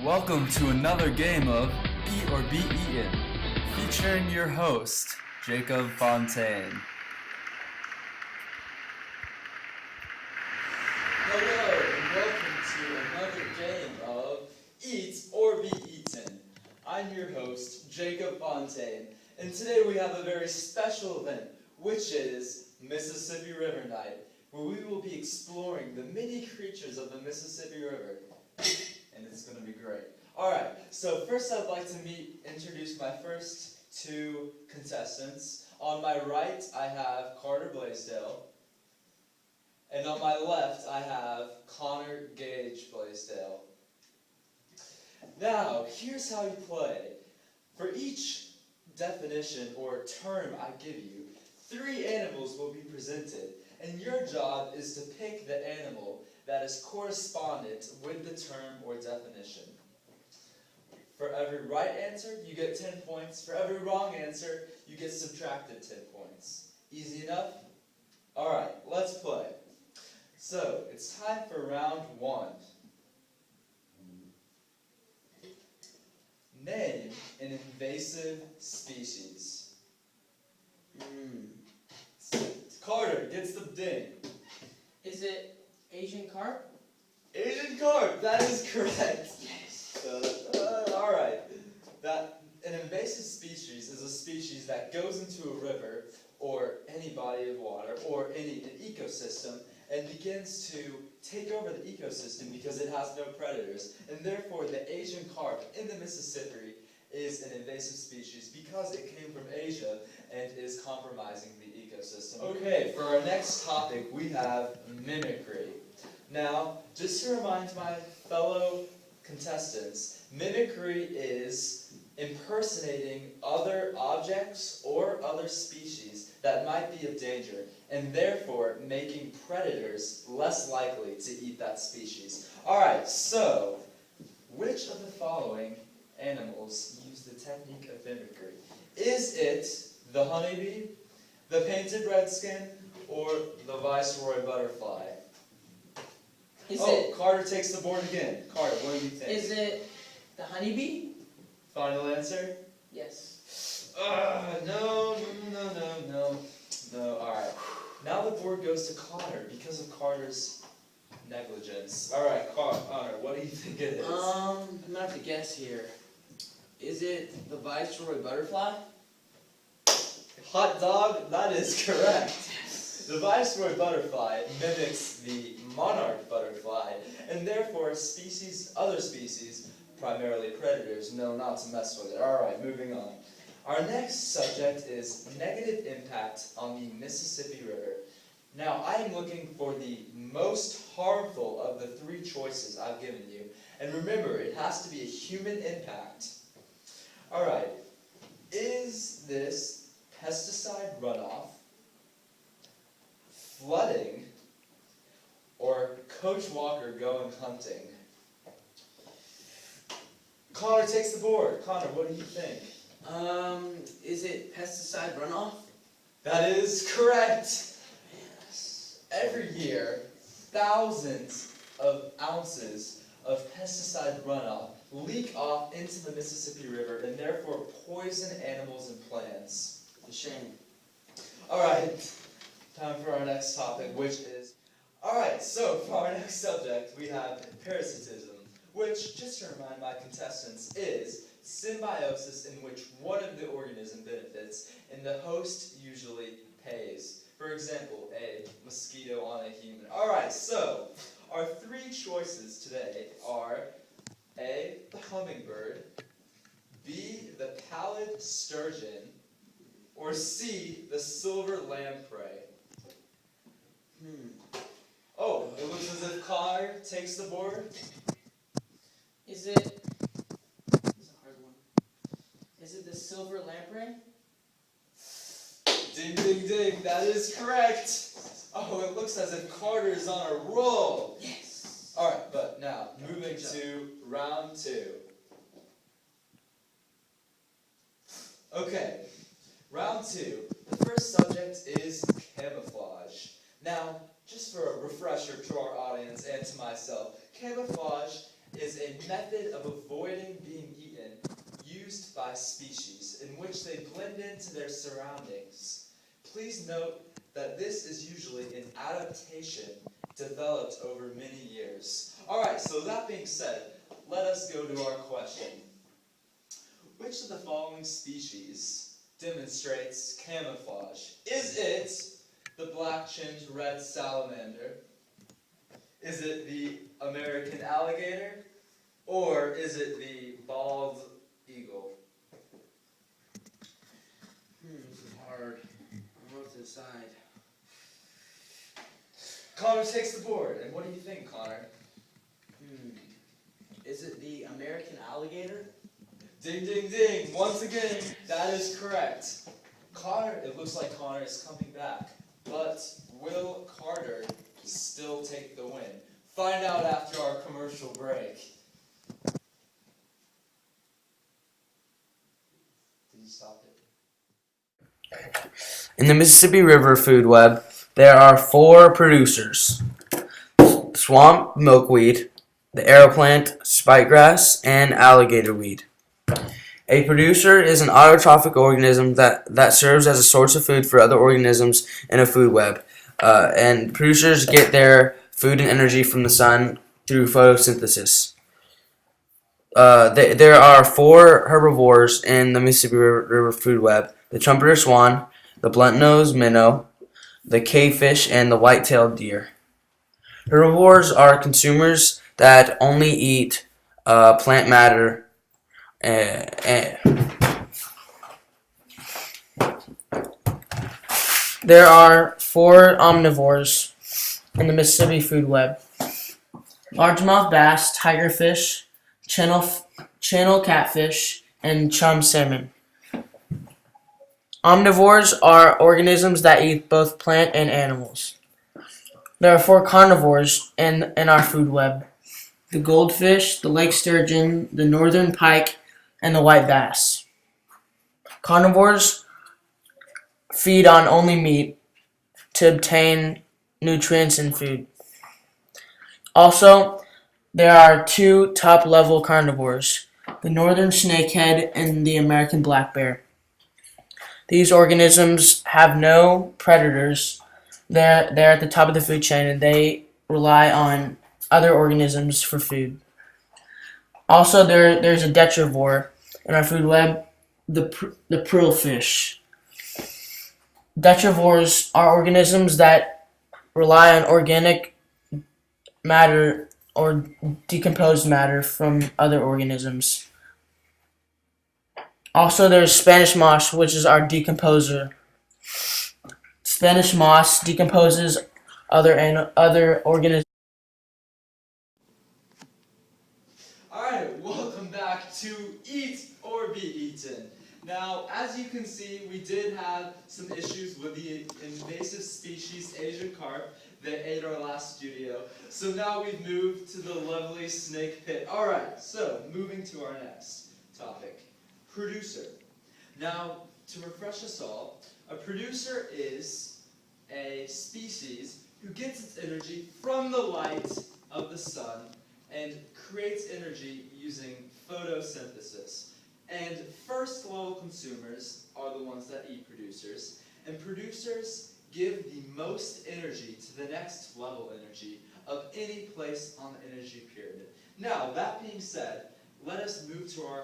Welcome to another game of Eat or Be Eaten, featuring your host, Jacob Fontaine. Hello, and welcome to another game of Eat or Be Eaten. I'm your host, Jacob Fontaine, and today we have a very special event, which is Mississippi River Night, where we will be exploring the many creatures of the Mississippi River, and it's going to be great. Alright, so first I'd like to introduce my first two contestants. On my right, I have Carter Blaisdell. And on my left, I have Connor Gage Blaisdell. Now, here's how you play. For each definition or term I give you, 3 animals will be presented, and your job is to pick the animal that is correspondent with the term or definition. For every right answer, you get 10 points. For every wrong answer, you get subtracted 10 points. Easy enough? Alright, let's play. So, it's time for round 1. Name an invasive species. Carter gets the ding. Is it Asian carp? Asian carp, that is correct. Yes. Alright. An invasive species is a species that goes into a river or any body of water or an ecosystem and begins to take over the ecosystem because it has no predators. And therefore, the Asian carp in the Mississippi is an invasive species because it came from Asia and is compromising the ecosystem. Okay, for our next topic, we have mimicry. Now, just to remind my fellow contestants, mimicry is impersonating other objects or other species that might be of danger, and therefore making predators less likely to eat that species. Alright, so, which of the following animals use the technique of mimicry? Is it the honeybee, the painted redskin, or the viceroy butterfly? Carter takes the board again. Carter, what do you think? Is it the honeybee? Final answer? Yes. No. Alright. Now the board goes to Connor because of Carter's negligence. Alright, Connor, what do you think it is? I'm gonna have to guess here. Is it the viceroy butterfly? Hot dog, that is correct. The viceroy butterfly mimics the monarch butterfly, and therefore other species, primarily predators, know not to mess with it. Alright, moving on. Our next subject is negative impact on the Mississippi River. Now, I am looking for the most harmful of the 3 choices I've given you. And remember, it has to be a human impact. Alright, is this pesticide runoff, flooding, or Coach Walker going hunting? Connor takes the board. Connor, what do you think? Is it pesticide runoff? That is correct. Yes. Every year, thousands of ounces of pesticide runoff leak off into the Mississippi River and therefore poison animals and plants. A shame. Alright, time for our next topic, which is... Alright, so for our next subject, we have parasitism, which, just to remind my contestants, is symbiosis in which one of the organism benefits and the host usually pays. For example, a mosquito on a human. Alright, so our 3 choices today are A, the hummingbird, B, the pallid sturgeon, or C, the silver lamprey. Oh, it looks as if Connor takes the board. Is it... It's a hard one. Is it the silver lamprey? Ding, ding, ding. That is correct. Oh, it looks as if Carter is on a roll. Yes. Alright, but now, moving to round 2. Okay, round 2. The first subject is camouflage. Now, just for a refresher to our audience and to myself, camouflage is a method of avoiding by species in which they blend into their surroundings. Please note that this is usually an adaptation developed over many years. Alright, so that being said, let us go to our question. Which of the following species demonstrates camouflage? Is it the black-chinned red salamander? Is it the American alligator? Or is it the bald eagle? This is hard. I don't know what to decide. Connor takes the board. And what do you think, Connor? Is it the American alligator? Ding, ding, ding. Once again, that is correct. Connor, it looks like Connor is coming back. But will Carter still take the win? Find out after our commercial break. Did you stop it? In the Mississippi River food web, there are 4 producers: swamp milkweed, the arrow plant, spikegrass, and alligator weed. A producer is an autotrophic organism that serves as a source of food for other organisms in a food web. And producers get their food and energy from the sun through photosynthesis. There are 4 herbivores in the Mississippi River food web: the trumpeter swan, the blunt-nosed minnow, the cavefish, and the white-tailed deer. Herbivores are consumers that only eat plant matter. There are 4 omnivores in the Mississippi food web: largemouth bass, tigerfish, channel catfish, and chum salmon. Omnivores are organisms that eat both plant and animals. There are 4 carnivores in our food web: the goldfish, the lake sturgeon, the northern pike, and the white bass. Carnivores feed on only meat to obtain nutrients in food. Also, there are 2 top-level carnivores: the northern snakehead and the American black bear. These organisms have no predators. They're at the top of the food chain, and they rely on other organisms for food. Also, there's a detrivore in our food web, the pearlfish. Detrivores are organisms that rely on organic matter or decomposed matter from other organisms. Also, there's Spanish moss, which is our decomposer. Spanish moss decomposes other organisms. Alright, welcome back to Eat or Be Eaten. Now, as you can see, we did have some issues with the invasive species Asian carp that ate our last studio. So now we've moved to the lovely snake pit. Alright, so moving to our next topic. Producer. Now, to refresh us all, a producer is a species who gets its energy from the light of the sun and creates energy using photosynthesis. And first level consumers are the ones that eat producers, and producers give the most energy to the next level energy of any place on the energy pyramid. Now, that being said, let us move to our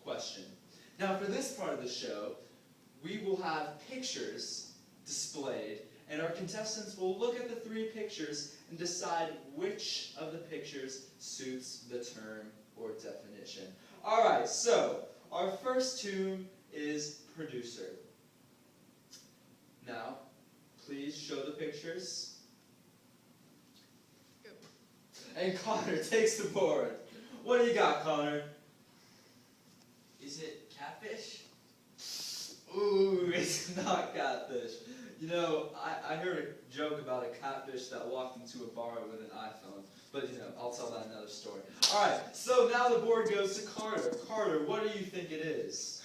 question. Now, for this part of the show, we will have pictures displayed, and our contestants will look at the 3 pictures and decide which of the pictures suits the term or definition. Alright, so our first tune is producer. Now, please show the pictures. And Connor takes the board. What do you got, Connor? Is it catfish? Ooh, it's not catfish. You know, I heard a joke about a catfish that walked into a bar with an iPhone. But, you know, I'll tell that another story. Alright, so now the board goes to Carter. Carter, what do you think it is?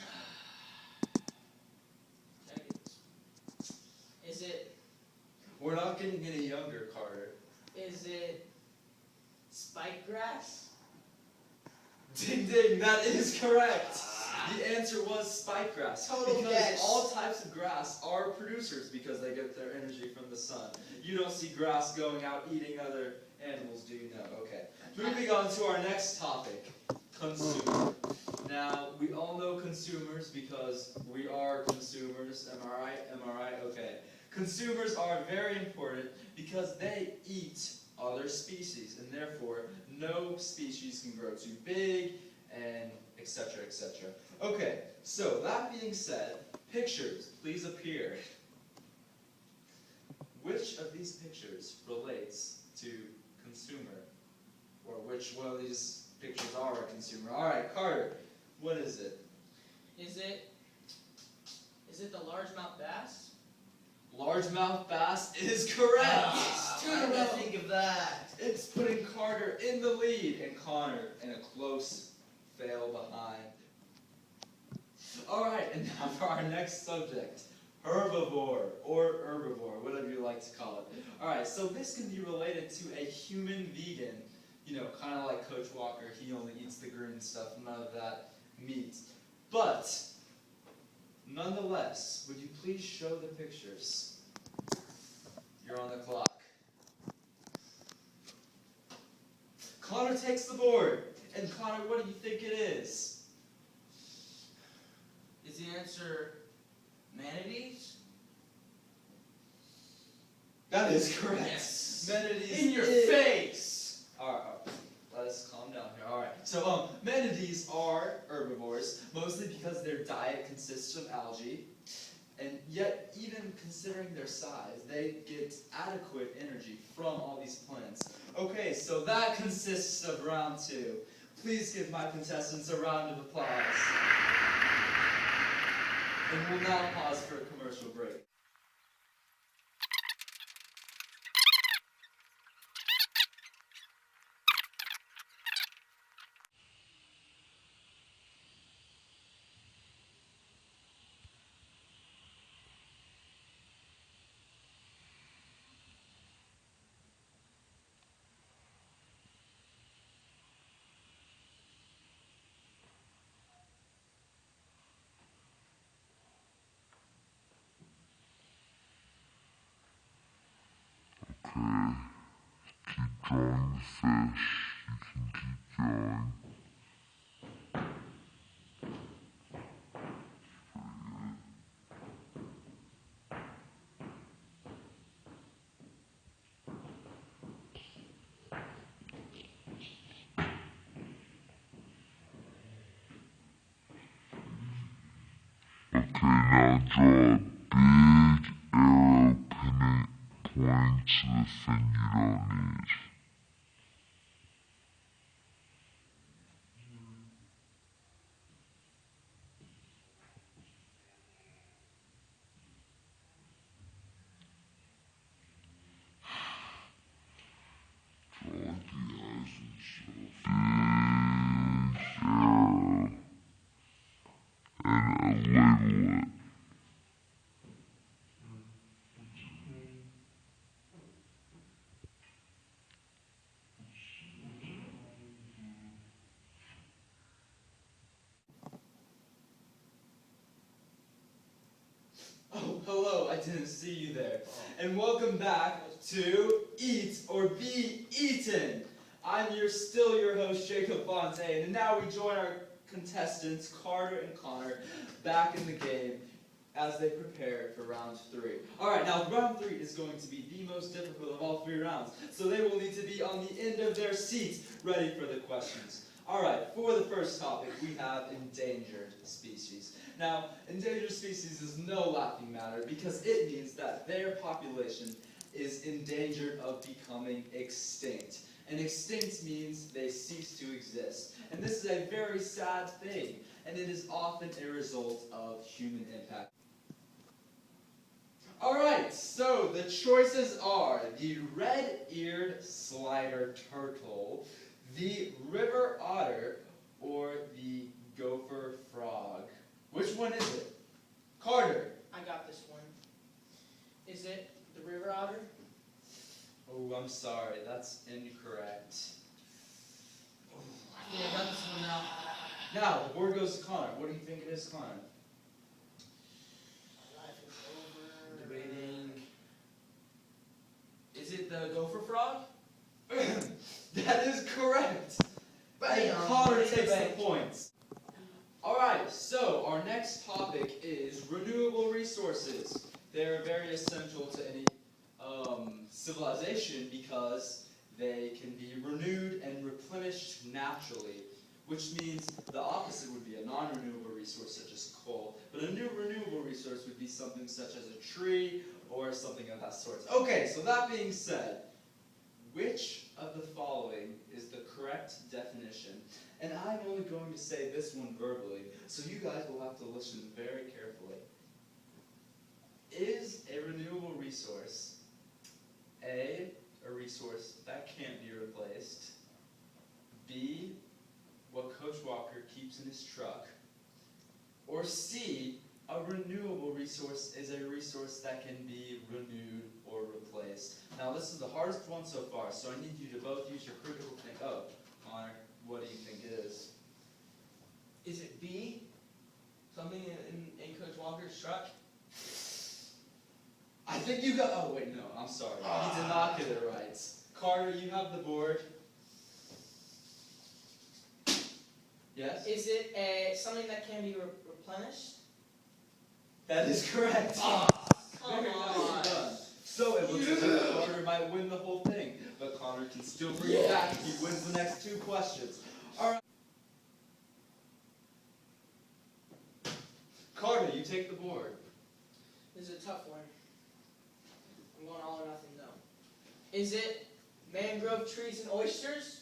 Is it? We're not getting any younger, Carter. Is it spikegrass? Ding ding, that is correct. The answer was spikegrass. Total because guess. all types of grass are producers because they get their energy from the sun. You don't see grass going out eating other animals, do you know? Okay. Moving on to our next topic, consumer. Now, we all know consumers because we are consumers. Am I right? Am I right? Okay. Consumers are very important because they eat other species, and therefore no species can grow too big, and etc., etc. Okay, so that being said, pictures, please appear. Which of these pictures relates to consumer? Or which one of these pictures are a consumer? Alright, Carter, what is it? Is it the largemouth bass? Largemouth bass is correct! Why did I think of that? It's putting Carter in the lead and Connor in a close fail behind. Alright, and now for our next subject, herbivore or herbivore, whatever you like to call it. Alright, so this can be related to a human vegan, you know, kind of like Coach Walker, he only eats the green stuff, none of that meat. But, nonetheless, would you please show the pictures? You're on the clock. Connor takes the board. And Connor, what do you think it is? Is the answer manatees? That is correct. Yes. Manatees In your is- face! Alright, let us calm down here. Alright, so manatees are herbivores, mostly because their diet consists of algae, and yet even considering their size, they get adequate energy from all these plants. Okay, so that consists of round 2. Please give my contestants a round of applause. And we'll now pause for a commercial break. Keep drawing the fish. You can keep going. Okay, now draw a big arrow pointing to the thing you don't need. Draw the eyes and stuff. Big arrow. And label it. Oh, hello, I didn't see you there. And welcome back to Eat or Be Eaten. I'm still your host, Jacob Fontaine, and now we join our contestants, Carter and Connor, back in the game as they prepare for round 3. Alright, now round 3 is going to be the most difficult of all 3 rounds, so they will need to be on the end of their seats, ready for the questions. Alright, for the first topic, we have endangered species. Now, endangered species is no laughing matter because it means that their population is endangered of becoming extinct. And extinct means they cease to exist. And this is a very sad thing, and it is often a result of human impact. Alright, so the choices are the red-eared slider turtle, the river otter, or the gopher frog. Which one is it? Carter. I got this one. Is it the river otter? Oh, I'm sorry, that's incorrect. Yeah, I got this one now. Now, the board goes to Connor. What do you think it is, Connor? Life is over. Debating. Is it the gopher frog? That is correct. And Bam. Connor Bam. takes the points. Alright, so our next topic is renewable resources. They're very essential to any civilization because they can be renewed and replenished naturally, which means the opposite would be a non-renewable resource such as coal. But a new renewable resource would be something such as a tree or something of that sort. Okay, so that being said, which of the following is the correct definition? And I'm only going to say this one verbally, so you guys will have to listen very carefully. Is a renewable resource A resource that can't be replaced, B, what Coach Walker keeps in his truck, or C, a renewable resource is a resource that can be renewed or replaced? Now this is the hardest one so far, so I need you to both use your critical think. Oh, Connor, what do you think it is? Is it B? Something in Coach Walker's truck? I think you got. Oh wait, no, I'm sorry. You did not get it right. Carter, you have the board. Yes. Is it something that can be replenished? That is correct. Come Very nicely on. done. So it looks as if Carter might win the whole thing, but Connor can still bring it back if he wins the next two questions. All right. Carter, you take the board. This is a tough one. I'm going all or nothing though. Is it mangrove trees and oysters?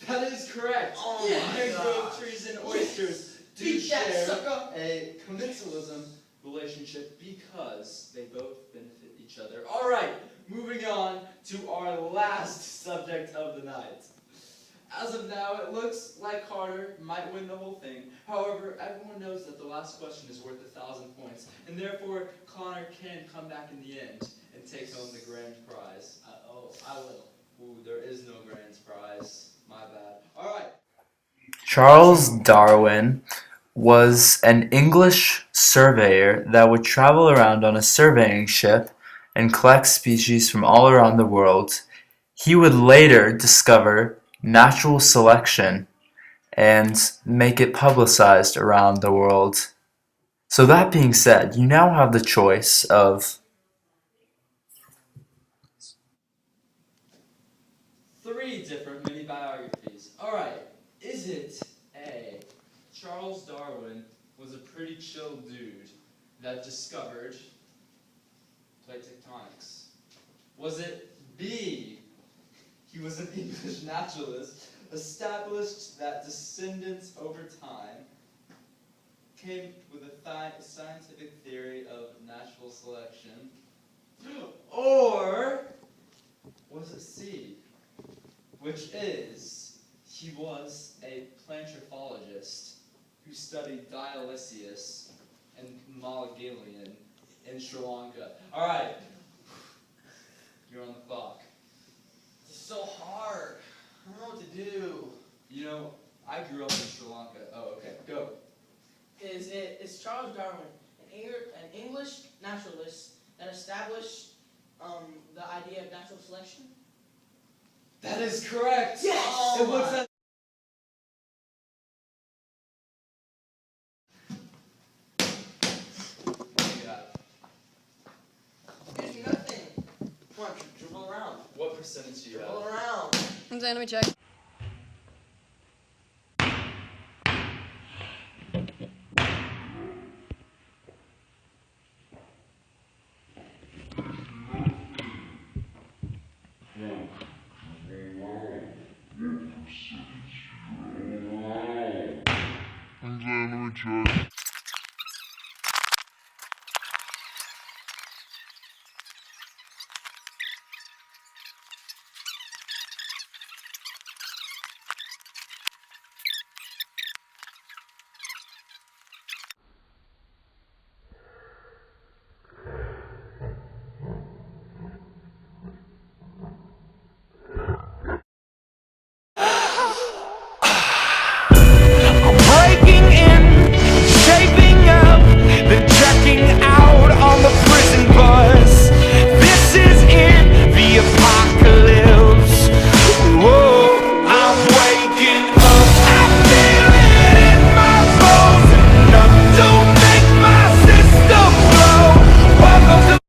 That is correct. Oh my Mangrove gosh. trees and oysters do Beat that share sucker. a commensalism relationship because they both benefit each other. All right, moving on to our last subject of the night. As of now, it looks like Carter might win the whole thing. However, everyone knows that the last question is worth 1,000 points, and therefore Connor can come back in the end and take home the grand prize. I will. Ooh, there is no grand prize. My bad. All right. Charles Darwin was an English surveyor that would travel around on a surveying ship and collect species from all around the world. He would later discover natural selection and make it publicized around the world. So that being said, you now have the choice of 3 different mini biographies. Alright, is it A, Charles Darwin was a pretty chill dude that discovered plate tectonics? Was it B, he was an English naturalist, established that descendants over time came with a scientific theory of natural selection? Or was it C, which is he was a plantrophilologist who studied Dionysius and Malagallian in Sri Lanka? All right, you're on the clock. This is so hard. I don't know what to do. You know, I grew up in Sri Lanka. Oh, okay, go. Is Charles Darwin an English naturalist that established the idea of natural selection? That is correct. Yes! It looks Oh at There's nothing. Come on, dribble around. what percentage do you Dribble have? around. I'm saying, let me check. I'm saying, let me check.